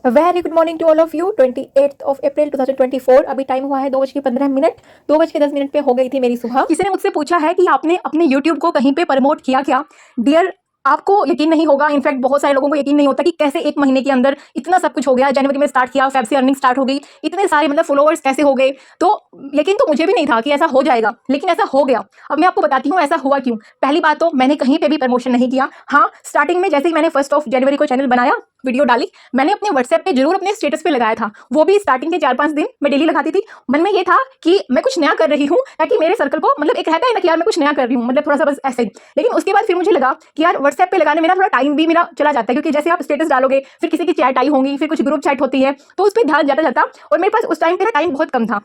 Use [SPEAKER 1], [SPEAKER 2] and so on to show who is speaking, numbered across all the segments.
[SPEAKER 1] Very good morning to all of you. 28 of April 2024। अभी time हुआ है 2:15। 2:10 पे हो गई थी मेरी सुबह।
[SPEAKER 2] किसी ने मुझसे पूछा है कि आपने अपने YouTube को कहीं पे प्रमोट किया क्या। डियर, आपको यकीन नहीं होगा, इनफैक्ट बहुत सारे लोगों को यकीन नहीं होता कि कैसे एक महीने के अंदर इतना सब कुछ हो गया। जनवरी में स्टार्ट किया, फेब से अर्निंग स्टार्ट हो गई, इतने सारे मतलब फॉलोअर्स कैसे हो गए। तो यकीन तो मुझे भी नहीं था कि ऐसा हो जाएगा, लेकिन ऐसा हो गया। अब मैं आपको बताती हूँ ऐसा हुआ क्यों। पहली बात तो मैंने कहीं पे भी प्रमोशन नहीं किया। हाँ, स्टार्टिंग में जैसे ही मैंने 1 जनवरी को चैनल बनाया, वीडियो डाली, मैंने अपने व्हाट्सएप पे जरूर अपने स्टेटस पे लगाया था। वो भी स्टार्टिंग के 4-5 दिन मैं डेली लगाती थी। मन में ये था कि मैं कुछ नया कर रही हूँ, ताकि मेरे सर्कल को मतलब एक रहता है ना कि यार मैं कुछ नया कर रही हूँ, मतलब थोड़ा सा बस ऐसे ही। लेकिन उसके बाद फिर मुझे लगा कि यार व्हाट्सएप पे लगाने में ना थोड़ा टाइम भी मेरा चला जाता है, क्योंकि जैसे आप स्टेटस डालोगे फिर किसी की चैट आई होंगी, फिर कुछ ग्रुप चैट होती है, तो उस पर ध्यान जाता जाता। और मेरे पास उस टाइम पे ना टाइम बहुत कम था,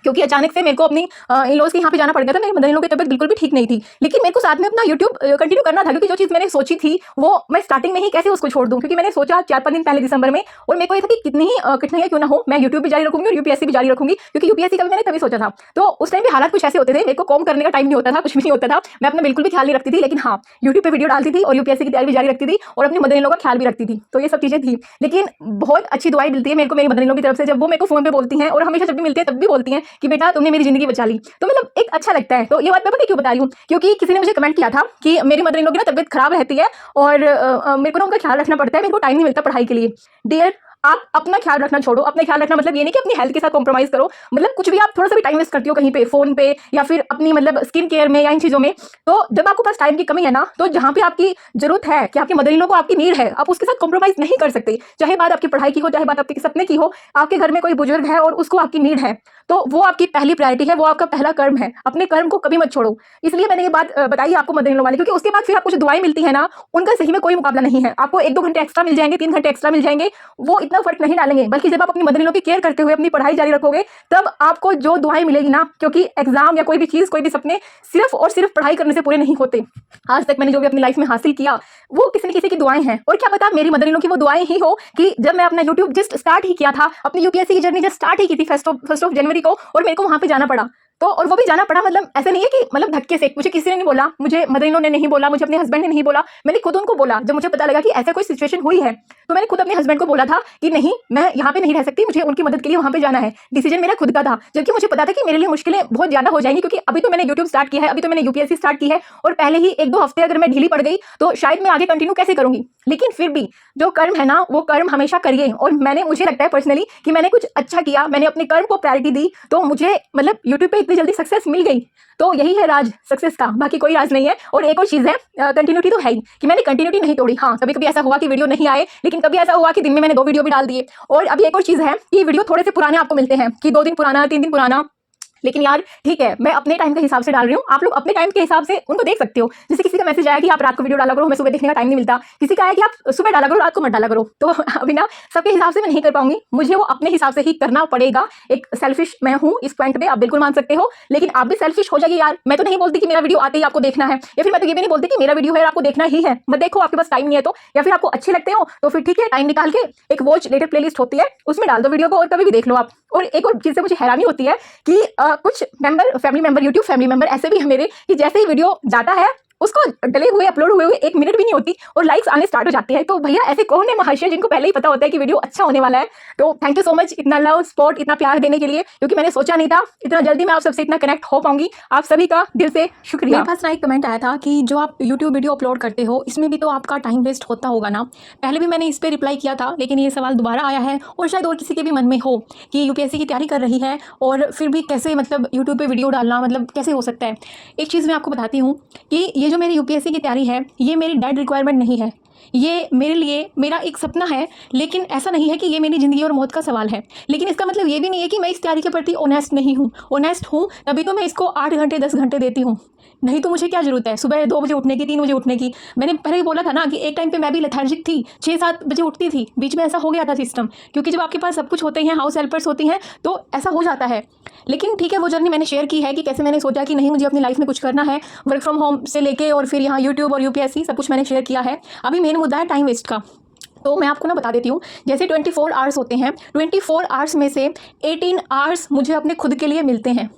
[SPEAKER 2] क्योंकि अचानक से मेरे को अपनी इन लॉज के यहाँ पे जाना पड़ गया था। मेरे मदर इन लॉ की तबीयत बिल्कुल भी ठीक नहीं थी, लेकिन मेरे को साथ में अपना यूट्यूब कंटिन्यू करना था, क्योंकि जो चीज़ मैंने सोची थी वो मैं स्टार्टिंग में ही कैसे उसको छोड़ दूँ। क्योंकि मैंने सोचा 4-5 दिन पहले दिसंबर में, और मेरे को ये था कि कितनी ही कठिनाइयाँ क्यों ना हो, मैं यूट्यूब भी जारी रखूंगी और यूपीएससी भी जारी रखूंगी, क्योंकि यूपीएससी का भी मैंने तभी सोचा था। तो उस टाइम पे हालात कुछ ऐसे होते थे, मेरे को कॉम करने का टाइम नहीं होता था, कुछ भी नहीं होता था, मैं अपना बिल्कुल भी ख्याल नहीं रखती थी। लेकिन हाँ, यूट्यूब पे वीडियो डालती थी और यूपीएससी की तैयारी भी जारी रखती थी, और अपनी मदर इन लॉ का ख्याल भी रखती थी। तो ये सब चीज़ें थी, लेकिन बहुत अच्छी दुआएं मिलती है मेरे को मेरी मदर इन लॉ की तरफ से। जब वो मेरे को फोन पे बोलती हैं, और हमेशा जब भी मिलते हैं तब भी बोलती हैं कि बेटा तुमने मेरी जिंदगी बचा ली, तो मतलब एक अच्छा लगता है। तो ये बात मैं पता क्यों बता रही हूँ, क्योंकि किसी ने मुझे कमेंट किया था कि मेरी मदर इन लॉ की ना तबीयत खराब रहती है, और मेरे को ना उनका ख्याल रखना पड़ता है, मेरे को टाइम नहीं मिलता पढ़ाई के लिए। डियर, आप अपना ख्याल रखना छोड़ो। अपना ख्याल रखना मतलब ये नहीं कि अपनी हेल्थ के साथ कॉम्प्रोमाइज करो, मतलब कुछ भी आप थोड़ा सा भी टाइम वेस्ट करती हो कहीं पे, फोन पे या फिर अपनी मतलब स्किन केयर में या इन चीजों में, तो जब आपके पास टाइम की कमी है ना, तो जहाँ पे आपकी जरूरत है कि आपकी मदर इन लॉ को आपकी नीड है, आप उसके साथ कॉम्प्रोमाइज नहीं कर सकते। चाहे बात आपकी पढ़ाई की हो, चाहे बात आपके सपने की हो, आपके घर में कोई बुजुर्ग है और उसको आपकी नीड है, तो वो आपकी पहली प्रायोरिटी है, वो आपका पहला कर्म है। अपने कर्म को कभी मत छोड़ो। इसलिए मैंने ये बात बताई आपको मदर इन लॉ वाली, क्योंकि उसके बाद फिर आपको जो दुआएं मिलती है ना, उनका सही में कोई मुकाबला नहीं है। आपको 1-2 घंटे एक्स्ट्रा मिल जाएंगे, 3 घंटे एक्स्ट्रा मिल जाएंगे, वो इतना फर्क नहीं डालेंगे। बल्कि जब आप अपनी मदर इन लॉ की केयर करते हुए अपनी पढ़ाई जारी रखोगे, तब आपको जो दुआएं मिलेगी ना, क्योंकि एग्जाम या कोई भी चीज, कोई भी सपने सिर्फ और सिर्फ पढ़ाई करने से पूरे नहीं होते। आज तक मैंने जो भी अपनी लाइफ में हासिल किया, वो किसी न किसी की दुआएं हैं। और क्या पता मेरी मदर इन लॉ की वो दुआएं ही हो कि जब मैं अपना यूट्यूब जस्ट स्टार्ट ही किया था, अपनी यूपीएससी की जर्नी जस्ट स्टार्ट ही की थी 1 जनवरी को, और मेरे को वहां पे जाना पड़ा। तो और वो भी जाना पड़ा, मतलब ऐसे नहीं है कि मतलब धक्के से, मुझे किसी ने नहीं बोला, मुझे मदर इन लॉ ने नहीं बोला, मुझे अपने हस्बैंड ने नहीं बोला, मैंने खुद उनको बोला। जब मुझे पता लगा कि ऐसा कोई सिचुएशन हुई है, तो मैंने खुद अपने हस्बैंड को बोला था कि नहीं, मैं यहाँ पे नहीं रह सकती, मुझे उनकी मदद के लिए वहां पे जाना है। डिसीजन मेरा खुद का था, जबकि मुझे पता था कि मेरे लिए मुश्किलें बहुत ज्यादा हो जाएंगी, क्योंकि अभी तो मैंने यूट्यूब स्टार्ट किया है, अभी तो मैंने यूपीएससी स्टार्ट की है, और पहले ही 1-2 हफ्ते अगर मैं ढीली पड़ गई तो शायद मैं आगे कंटिन्यू कैसे करूंगी। लेकिन फिर भी जो कर्म है ना, वो कर्म हमेशा करिए। और मुझे लगता है पर्सनली कि मैंने कुछ अच्छा किया, मैंने अपने कर्म को प्रायोरिटी दी, तो मुझे मतलब यूट्यूब पे इतनी जल्दी सक्सेस मिल गई। तो यही है राज सक्सेस का, बाकी कोई राज नहीं है। और एक और चीज है, कंटिन्यूटी तो है ही, कि मैंने कंटिन्यूटी नहीं तोड़ी। हाँ, कभी कभी ऐसा हुआ कि वीडियो नहीं आए, लेकिन कभी ऐसा हुआ कि दिन में मैंने 2 वीडियो भी डाल दिए। और अभी एक और चीज है कि वीडियो थोड़े से पुराने आपको मिलते हैं, कि 2 दिन पुराना, 3 दिन पुराना, लेकिन यार ठीक है, मैं अपने टाइम के हिसाब से डाल रही हूँ, आप लोग अपने टाइम के हिसाब से उनको देख सकते हो। जैसे किसी का मैसेज आया कि आप रात को वीडियो डाला करो, हमें सुबह देखने का टाइम नहीं मिलता। किसी का है कि आप सुबह डाला करो, रात को मत डाला करो। तो अभी ना सबके हिसाब से मैं नहीं कर पाऊंगी, मुझे वो अपने हिसाब से ही करना पड़ेगा। एक सेल्फिश मैं हूँ इस पॉइंट पे, आप बिल्कुल मान सकते हो, लेकिन आप भी सेल्फिश हो जाइए यार। मैं तो नहीं बोलती कि मेरा वीडियो आते ही आपको देखना है, या फिर मैं तो ये भी नहीं बोलती कि मेरा वीडियो है आपको देखना ही है। मत देखो, आपके पास टाइम नहीं है तो, या फिर आपको अच्छे लगते हो तो फिर ठीक है, टाइम निकाल के एक वॉच लेटर प्लेलिस्ट होती है, उसमें डाल दो वीडियो को और कभी भी देख लो आप। और एक और चीज से मुझे हैरानी होती है कि कुछ family member, YouTube family member ऐसे भी है मेरे, कि जैसे ही वीडियो जाता है उसको डले हुए, अपलोड हुए 1 मिनट भी नहीं होती और लाइक्स आने स्टार्ट हो जाते हैं। तो भैया ऐसे कौन है महाशय जिनको पहले ही पता होता है कि वीडियो अच्छा होने वाला है। तो थैंक यू सो मच इतना लव सपोर्ट, इतना प्यार देने के लिए, क्योंकि मैंने सोचा नहीं था इतना जल्दी मैं आप सबसे इतना कनेक्ट हो पाऊंगी। आप सभी का दिल से शुक्रिया।
[SPEAKER 1] मेरे पास ना एक कमेंट आया था कि जो आप यूट्यूब वीडियो अपलोड करते हो, इसमें भी तो आपका टाइम वेस्ट होता होगा ना। पहले भी मैंने इस पर रिप्लाई किया था, लेकिन ये सवाल दोबारा आया है, और शायद और किसी के भी मन में हो कि यूपीएससी की तैयारी कर रही है और फिर भी कैसे मतलब यूट्यूब पे वीडियो डालना मतलब कैसे हो सकता है। एक चीज़ मैं आपको बताती हूँ कि ये जो मेरी यूपीएससी की तैयारी है, ये मेरी डेड रिक्वायरमेंट नहीं है, ये मेरे लिए मेरा एक सपना है। लेकिन ऐसा नहीं है कि ये मेरी ज़िंदगी और मौत का सवाल है। लेकिन इसका मतलब ये भी नहीं है कि मैं इस तैयारी के प्रति ऑनेस्ट नहीं हूँ। ऑनेस्ट हूँ तभी तो मैं इसको 8 घंटे 10 घंटे देती हूँ, नहीं तो मुझे क्या ज़रूरत है सुबह 2 बजे उठने की, 3 बजे उठने की। मैंने पहले ही बोला था ना कि एक टाइम पे मैं भी लेथार्जिक थी, 6-7 बजे उठती थी, बीच में ऐसा हो गया था सिस्टम, क्योंकि जब आपके पास सब कुछ होते हैं, हाउस हेल्पर्स होती हैं, तो ऐसा हो जाता है। लेकिन ठीक है, वो जर्नी मैंने शेयर की है कि कैसे मैंने सोचा कि नहीं, मुझे अपनी लाइफ में कुछ करना है, वर्क फ्रॉम होम से लेके और फिर यहाँ यूट्यूब और यूपीएससी सब कुछ मैंने शेयर किया है। अभी मेन मुद्दा है टाइम वेस्ट का। तो मैं आपको ना बता देती हूँ, जैसे 24 आवर्स होते हैं, 24 आवर्स में से 18 आवर्स मुझे अपने खुद के लिए मिलते हैं।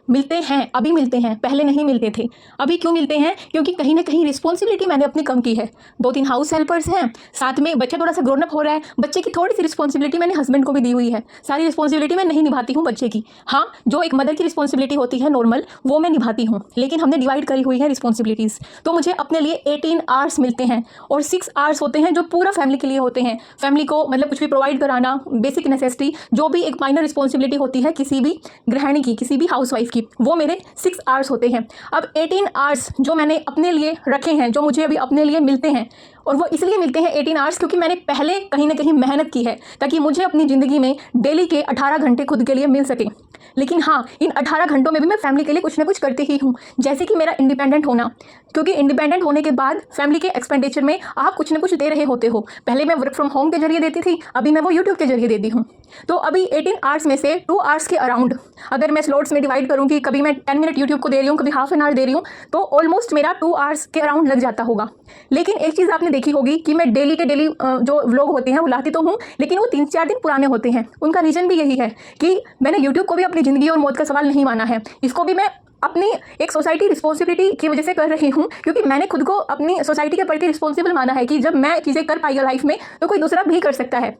[SPEAKER 1] मिलते हैं, अभी मिलते हैं, पहले नहीं मिलते थे। अभी क्यों मिलते हैं? क्योंकि कहीं ना कहीं रिस्पॉन्सिबिलिटी मैंने अपनी कम की है। 2-3 हाउस हेल्पर्स हैं, साथ में बच्चा थोड़ा सा ग्रोन अप हो रहा है, बच्चे की थोड़ी सी रिस्पॉन्सिबिलिटी मैंने हस्बैंड को भी दी हुई है। सारी रिस्पॉन्सिबिलिटी मैं नहीं निभाती हूँ बच्चे की। हाँ, जो एक मदर की रिस्पॉन्सिबिलिटी होती है नॉर्मल, वो मैं निभाती हूँ, लेकिन हमने डिवाइड करी हुई है रिस्पॉन्सिबिलिटीज़। तो मुझे अपने लिए 18 आवर्स मिलते हैं और 6 आवर्स होते हैं जो पूरा फैमिली के लिए होते हैं। फैमिली को मतलब कुछ भी प्रोवाइड कराना, बेसिक नेसेसिटी, जो भी एक माइनर रिस्पॉन्सिबिलिटी होती है किसी भी गृहिणी की, किसी भी हाउसवाइफ की, वो मेरे 6 आवर्स होते हैं। अब 18 आवर्स जो मैंने अपने लिए रखे हैं, जो मुझे अभी अपने लिए मिलते हैं, और वो इसलिए मिलते हैं 18 आवर्स क्योंकि मैंने पहले कहीं ना कहीं मेहनत की है ताकि मुझे अपनी ज़िंदगी में डेली के 18 घंटे खुद के लिए मिल सके। लेकिन हाँ, इन 18 घंटों में भी मैं फैमिली के लिए कुछ ना कुछ करती ही हूँ, जैसे कि मेरा इंडिपेंडेंट होना, क्योंकि इंडिपेंडेंट होने के बाद फैमिली के एक्सपेंडिचर में आप कुछ ना कुछ दे रहे होते हो। पहले मैं वर्क फ्रॉम होम के जरिए देती थी, अभी मैं वो यूट्यूब के जरिए देती हूँ। तो अभी 18 आवर्स में से 2 आवर्स के अराउंड अगर मैं स्लॉट्स में डिवाइड करूँगी, कभी मैं 10 मिनट यूट्यूब को दे रही हूँ, कभी हाफ एन आवर दे रही हूँ, तो ऑलमोस्ट मेरा 2 आवर्स के अराउंड लग जाता होगा। लेकिन एक चीज़ आपने देखी होगी कि मैं डेली के डेली जो व्लॉग होते हैं वो लाती तो हूँ, लेकिन वो 3-4 दिन पुराने होते हैं। उनका रीज़न भी यही है कि मैंने यूट्यूब को भी अपनी ज़िंदगी और मौत का सवाल नहीं माना है। इसको भी मैं अपनी एक सोसाइटी रिस्पॉन्सिबिलिटी की वजह से कर रही हूँ, क्योंकि मैंने खुद को अपनी सोसाइटी के प्रति रिस्पॉन्सिबल माना है कि जब मैं चीज़ें कर पाई लाइफ में तो कोई दूसरा भी कर सकता है।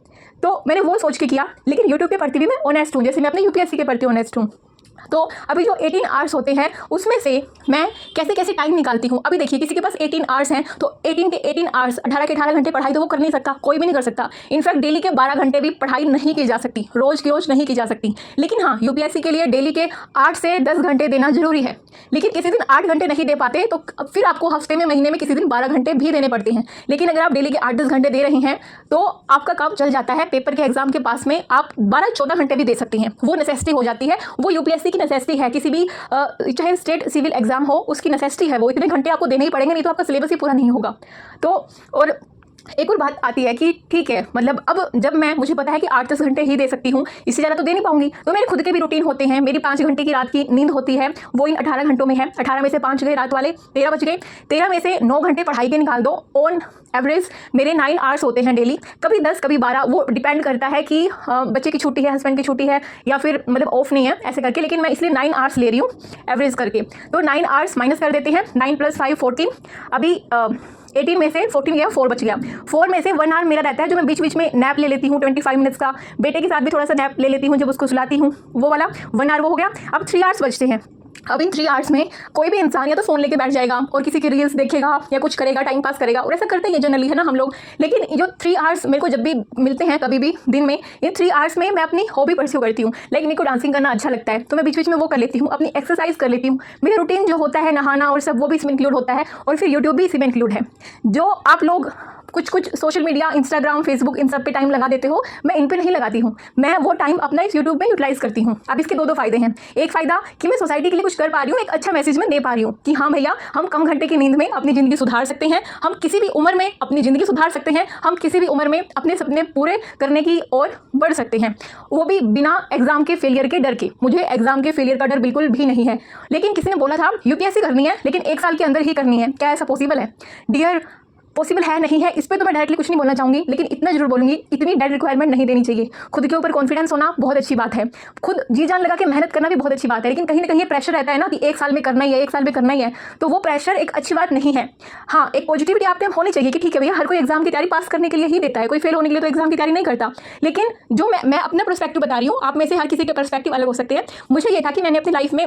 [SPEAKER 1] तो मैंने वो सोच के किया, लेकिन यूट्यूब के प्रति भी मैं ऑनेस्ट हूँ, जैसे मैं अपने यूपीएससी के प्रति ऑनेस्ट हूँ। तो अभी जो 18 आवर्स होते हैं उसमें से मैं कैसे कैसे टाइम निकालती हूँ। अभी देखिए, किसी के पास 18 आवर्स हैं तो 18 के 18 आवर्स, 18 के 18 घंटे पढ़ाई तो वो कर नहीं सकता, कोई भी नहीं कर सकता। इनफैक्ट डेली के 12 घंटे भी पढ़ाई नहीं की जा सकती, रोज़ की रोज़ नहीं की जा सकती। लेकिन हाँ, यूपीएससी के लिए डेली के 8 से 10 घंटे देना जरूरी है। लेकिन किसी दिन 8 घंटे नहीं दे पाते तो फिर आपको हफ्ते में, महीने में किसी दिन 12 घंटे भी देने पड़ते हैं। लेकिन अगर आप डेली के 8-10 घंटे दे रही हैं तो आपका काम चल जाता है। पेपर के एग्जाम के पास में आप 12-14 घंटे भी दे सकती हैं, वो नेसेसिटी हो जाती है। वो यूपीएससी की नेसेसिटी है, किसी भी चाहे स्टेट सिविल एग्जाम हो उसकी नेसेसिटी है, वो इतने घंटे आपको देने ही पड़ेंगे, नहीं तो आपका सिलेबस ही पूरा नहीं होगा। तो और एक और बात आती है कि ठीक है, मतलब अब जब मुझे पता है कि 8-10 घंटे ही दे सकती हूँ, इससे ज़्यादा तो दे नहीं पाऊंगी, तो मेरे खुद के भी रूटीन होते हैं। मेरी 5 घंटे की रात की नींद होती है, वो इन 18 घंटों में है। 18 में से 5 गए रात वाले, 13 बज गए। 13 में से 9 घंटे पढ़ाई के निकाल दो। ऑन एवरेज मेरे 9 आवर्स होते हैं डेली, कभी 10 कभी 12, वो डिपेंड करता है कि बच्चे की छुट्टी है, हस्बैंड की छुट्टी है, या फिर मतलब ऑफ नहीं है, ऐसे करके। लेकिन मैं इसलिए 9 आवर्स ले रही हूँ एवरेज करके। तो 9 आवर्स माइनस कर देते हैं, 9 + 5 14। अभी 18 में से 14 गया, 4 बच गया। 4 में से 1 आवर मेरा रहता है जो मैं बीच बीच में नैप ले लेती हूँ 25 मिनट्स का। बेटे के साथ भी थोड़ा सा नैप ले लेती हूँ जब उसको सुलाती हूँ, वो वाला 1 आवर वो हो गया। अब 3 आवर्स बचते हैं। अब इन 3 आवर्स में कोई भी इंसान या तो फ़ोन लेके बैठ जाएगा और किसी की रील्स देखेगा या कुछ करेगा, टाइम पास करेगा, और ऐसा करते ही जनरली है ना हम लोग। लेकिन जो 3 आवर्स मेरे को जब भी मिलते हैं कभी भी दिन में, इन 3 आवर्स में मैं अपनी हॉबी परस्यू करती हूँ। लाइक मेरे को डांसिंग करना अच्छा लगता है तो मैं बीच बीच में वो कर लेती हूँ, अपनी एक्सरसाइज कर लेती हूँ। मेरा रूटीन जो होता है नहाना और सब, वो भी इसमें इंक्लूड होता है, और फिर यूट्यूब भी इसी में इंक्लूड है। जो आप लोग कुछ सोशल मीडिया, इंस्टाग्राम, फेसबुक, इन सब पे टाइम लगा देते हो, मैं इन पे नहीं लगाती हूँ। मैं वो टाइम अपना इस यूट्यूब में यूटिलाइज करती हूँ। अब इसके दो फायदे हैं। एक फ़ायदा कि मैं सोसाइटी के लिए कुछ कर पा रही हूँ, एक अच्छा मैसेज में दे पा रही हूँ कि हाँ भैया, हम कम घंटे की नींद में अपनी ज़िंदगी सुधार सकते हैं, हम किसी भी उम्र में अपनी ज़िंदगी सुधार सकते हैं, हम किसी भी उम्र में अपने सपने पूरे करने की ओर बढ़ सकते हैं, वो भी बिना एग्जाम के फेलियर के डर के। मुझे एग्जाम के फेलियर का डर बिल्कुल भी नहीं है। लेकिन किसी ने बोला था यूपीएससी करनी है लेकिन 1 साल के अंदर ही करनी है, क्या ऐसा पॉसिबल है? डियर, पॉसिबल है नहीं है, इस पर तो मैं डायरेक्टली कुछ नहीं बोलना चाहूँगी, लेकिन इतना जरूर बोलूँगी, इतनी डेड रिक्वायरमेंट नहीं देनी चाहिए। खुद के ऊपर कॉन्फिडेंस होना बहुत अच्छी बात है, खुद जी जान लगा के मेहनत करना भी बहुत अच्छी बात है, लेकिन कहीं ना कहीं ये प्रेशर रहता है ना कि 1 साल में करना ही है, 1 साल में करना ही है, तो वो प्रेशर एक अच्छी बात नहीं है। हाँ, एक पॉजिटिविटी आप में होनी चाहिए कि ठीक है भैया, हर कोई एग्जाम की तैयारी पास करने के लिए ही देता है, कोई फेल होने के लिए तो एग्जाम की तैयारी नहीं करता। लेकिन जो मैं अपना पर्सपेक्टिव बता रही हूँ, आप में से हर किसी के पर्सपेक्टिव अलग हो सकते हैं। मुझे ये था कि मैंने अपनी लाइफ में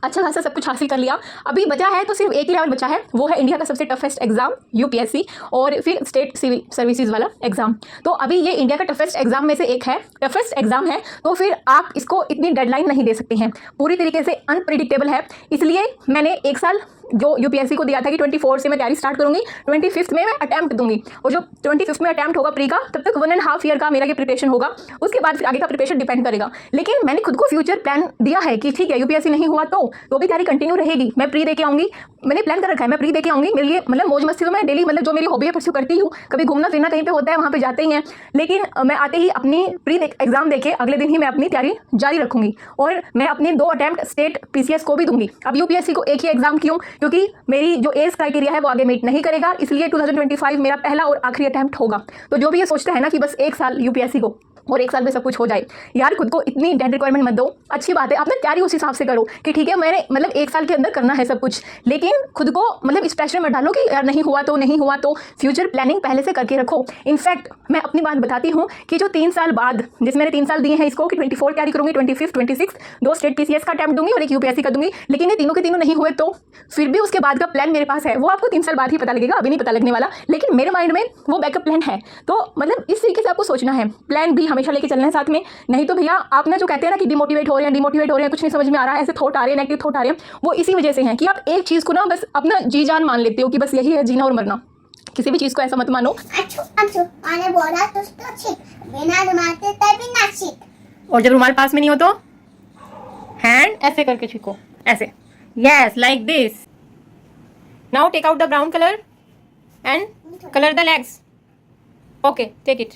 [SPEAKER 1] अच्छा खासा सब कुछ हासिल कर लिया, अभी बचा है तो सिर्फ एक ही लेवल बचा है, वो है इंडिया का सबसे टफेस्ट एग्जाम यूपीएससी, और फिर स्टेट सिविल सर्विसेज वाला एग्जाम। तो अभी ये इंडिया का टफेस्ट एग्जाम में से एक है, टफेस्ट एग्जाम है, तो फिर आप इसको इतनी डेडलाइन नहीं दे सकते हैं, पूरी तरीके से अनप्रिडिक्टेबल है। इसलिए मैंने 1 साल जो यूपीएससी को दिया था कि 24 से मैं तैयारी स्टार्ट करूंगी, 25 में मैं अटैम्प्ट दूंगी, और जो 25 में अटैम्प्ट होगा प्री का, तब तक 1.5 ईयर का मेरा ये प्रिपरेशन होगा, उसके बाद फिर आगे का प्रिपरेशन डिपेंड करेगा। लेकिन मैंने खुद को फ्यूचर प्लान दिया है कि ठीक है, यूपीएससी नहीं हुआ तो भी तैयारी कंटिन्यू रहेगी, मैं प्री दे के आऊँगी, मैंने प्लान कर रखा है, मैं प्री दे के आऊँगी। मेरे लिए मतलब मौज मस्ती तो मैं डेली, मतलब जो मेरी हॉबी है परस्यू करती हूँ, कभी घूमना फिरना कहीं पे होता है वहाँ पे जाते ही हैं, लेकिन मैं आते ही अपनी प्री एग्जाम देके अगले दिन ही मैं अपनी तैयारी जारी रखूँगी, और मैं अपने 2 अटैम्प्ट स्टेट पीसीएस को भी दूंगी। अब यूपीएससी को एक ही एग्जाम क्यों? क्योंकि मेरी जो एज क्राइटेरिया है वो आगे मीट नहीं करेगा, इसलिए 2025 मेरा पहला और आखिरी अटैम्प्ट होगा। तो जो भी ये सोचता है ना कि बस 1 साल यूपीएससी को,
[SPEAKER 2] और 1 साल में सब कुछ हो जाए। यार खुद को इतनी डेड रिक्वायरमेंट मत दो। अच्छी बात है, अपना तैयारी उस हिसाब से करो कि ठीक है मैंने मतलब 1 साल के अंदर करना है सब कुछ, लेकिन खुद को मतलब इस प्रेशर में डालो कि यार नहीं हुआ तो फ्यूचर प्लानिंग पहले से करके रखो। इनफैक्ट मैं अपनी बात बताती हूँ कि जो 3 साल बाद, जिस मैंने 3 साल दिए हैं इसको कि 24 कैरी करूँगी, 25, 26 2 स्टेट पीसीएस का अटैम्प्ट दूंगी और एक यूपीएससी का दूंगी, लेकिन ये तीनों के तीनों नहीं हुए तो फिर भी उसके बाद का प्लान मेरे पास है। वो आपको 3 साल बाद ही पता लगेगा, अभी नहीं पता लगने वाला, लेकिन मेरे माइंड में वो बैकअप प्लान है। तो मतलब इस तरीके से आपको सोचना है, प्लान भी हमेशा लेके चलना है साथ में। नहीं तो भैया आप ना जो कहते हैं ना कि डिमोटिवेट हो रहे हैं, कुछ नहीं समझ में आ रहा है, ऐसे थॉट आ रहे हैं, नेगेटिव थॉट आ रहे हैं, वो इसी वजह से हैं कि आप एक चीज़ को ना बस अपना जी जान मान लेते हो कि बस यही है जीना और मरना। किसी भी चीज़ को ऐसा मत मानो।
[SPEAKER 3] मैंने बोला तो ठीक, बिना रुमाल के तभी ना सीख।
[SPEAKER 1] और जब रुमाल पास में नहीं हो तो हैंड ऐसे करके छीको, ऐसे, yes like this. Now take out the brown colour and colour the legs. Okay take it.